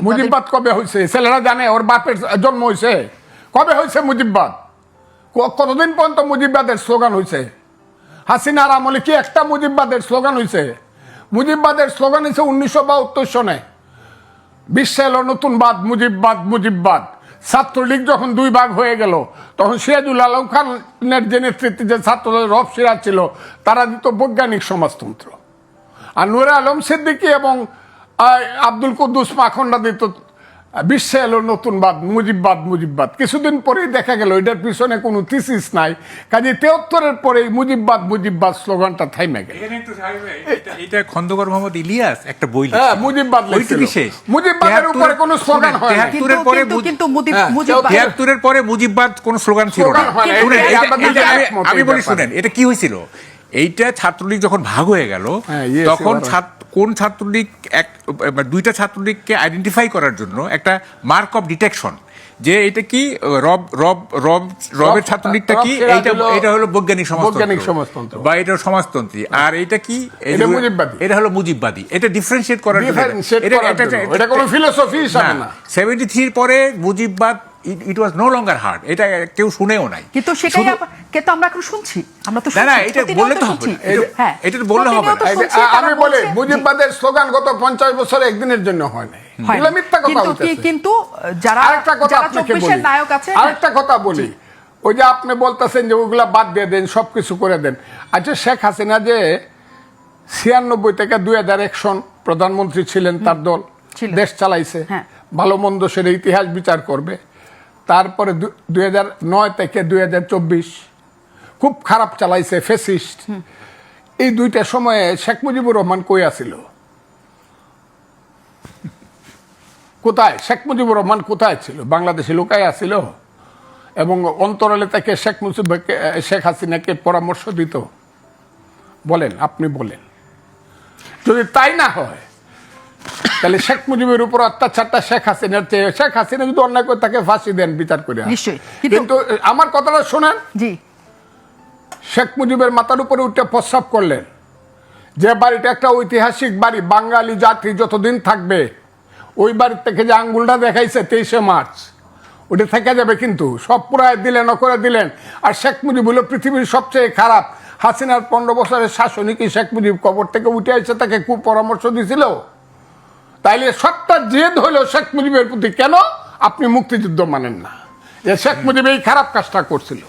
মুজিববাদ কবে হয়েছে? ছেলেরা জানে ওর বাপের জন্ম হয়েছে কবে হয়েছে? মুজিববাদ কতদিন পর্যন্ত মুজিববাদের স্লোগান হয়েছে? হাসিনার আমলে কি একটা মুজিববাদের স্লোগান হয়েছে? মুজিববাদের স্লোগান হয়েছে 1972 সনে, বিশ্বে এলো নতুন বাদ, মুজিববাদ মুজিববাদ। ছাত্রলীগ যখন দুই ভাগ হয়ে গেল তখন সিরাজুল আলম খানের যে নেতৃত্বে যে ছাত্রদের রব সিরাজ ছিল তারা দিত বৈজ্ঞানিক সমাজতন্ত্র, আর নূরে আলম সিদ্দিকী এবং আব্দুল কুদ্দুস মাখন্ডা দিত বিশ্বে এলো নতুন বাদ, মুজিববাদ মুজিববাদ। কিছুদিন পরেই দেখা গেল এটার পিছনে কোনো থিসিস নাই, কাজে 73-এর পরেই মুজিববাদ মুজিববাদ স্লোগানটা থাইমে গেল। এটা খন্দকার মোহাম্মদ ইলিয়াস একটা বই লিখেছে, মুজিববাদ লিখছিল। মুজিববাদের উপরে কোনো স্লোগান হয় না। 73-এর পরে মুজিববাদ কোনো স্লোগান ছিল না। আমি বলি শুনেন এটা কি হয়েছিল। এইটা ছাত্রলীগ যখন ভাগ হয়ে গেল তখন কোন ছাত্রলীগ দুইটা ছাত্রলীগকে আইডেন্টিফাই করার জন্য একটা মার্ক অফ ডিটেকশন, যে এটা কি রবের ছাত্রলীগটা কি, এটা হলো বৈজ্ঞানিক সমাজতন্ত্র বা এটা সমাজতন্ত্রী, আর এটা কি এটা হলো মুজিববাদী। এটা ডিফারেন্সিয়েট করার জন্য, এটা কোনো ফিলোসফি হিসাবে না। 73 পরে মুজিববাদ ইট ওয়াজ নো লঙ্গার হার্ড, এটা কেউ শুনেও নাই। কিন্তু সেটাই কিন্তু আমরা এখন শুনছি, আমরা তো না এটা বললে তো হবে, এটা তো বললে হবে না। আমি বলি মুজিববাদের স্লোগান গত 50 বছরে একদিনের জন্য হয় না, এগুলো মিথ্যা কথা বলতেছে। কিন্তু যারা আরেকটা কথা আপনাকে বলি, আরেকটা কথা বলি, ওই যে আপনি বলতেছেন যে ওগুলা বাদ দিয়ে দেন, সবকিছু করে দেন। আচ্ছা, শেখ হাসিনা যে 96 থেকে 2001 সন প্রধানমন্ত্রী ছিলেন, তার দল দেশ চালাইছে, ভালো মন্দ সেটা ইতিহাস বিচার করবে। তারপরে 2009 থেকে 2024 খুব খারাপ চালাইছে, ফ্যাসিস্ট। এই দুইটা সময়ে শেখ মুজিবুর রহমান কই আছিল? কোথায় শেখ মুজিবুর রহমান কোথায় ছিল? বাংলাদেশে লুকায় আছিল এবং অন্তরালে থেকে শেখ হাসিনাকে পরামর্শ দিত? বলেন, আপনি বলেন। যদি তাই না হয় তাহলে শেখ মুজিবের উপর অত্যাচারটা শেখ হাসিনার চেয়ে, শেখ হাসিনা যদি অন্যায় করে তাকে ফাঁসি দেন বিচার করে। কিন্তু আমার কথাটা শোনেন, শেখ মুজিবের মাথার উপরে উঠে প্রস্রাব করলেন, যে বাড়িটা একটা ঐতিহাসিক বাড়ি, বাঙালি জাতি যতদিন থাকবে ওই বাড়ির থেকে যে আঙ্গুলটা দেখাইছে 23শে মার্চ ওটা থেকে যাবে, কিন্তু সব পুরায় দিলেন, করে দিলেন। আর শেখ মুজিব হলো পৃথিবীর সবচেয়ে খারাপ। হাসিনার 15 বছরের শাসনে কি শেখ মুজিব কবর থেকে উঠে এসে তাকে কুপরামর্শ দিছিল? তাইলে সবটা জেদ হইল শেখ মুজিবের প্রতি। কেন আপনি মুক্তিযুদ্ধ মানেন না? শেখ মুজিব এই খারাপ কাজটা করছিল।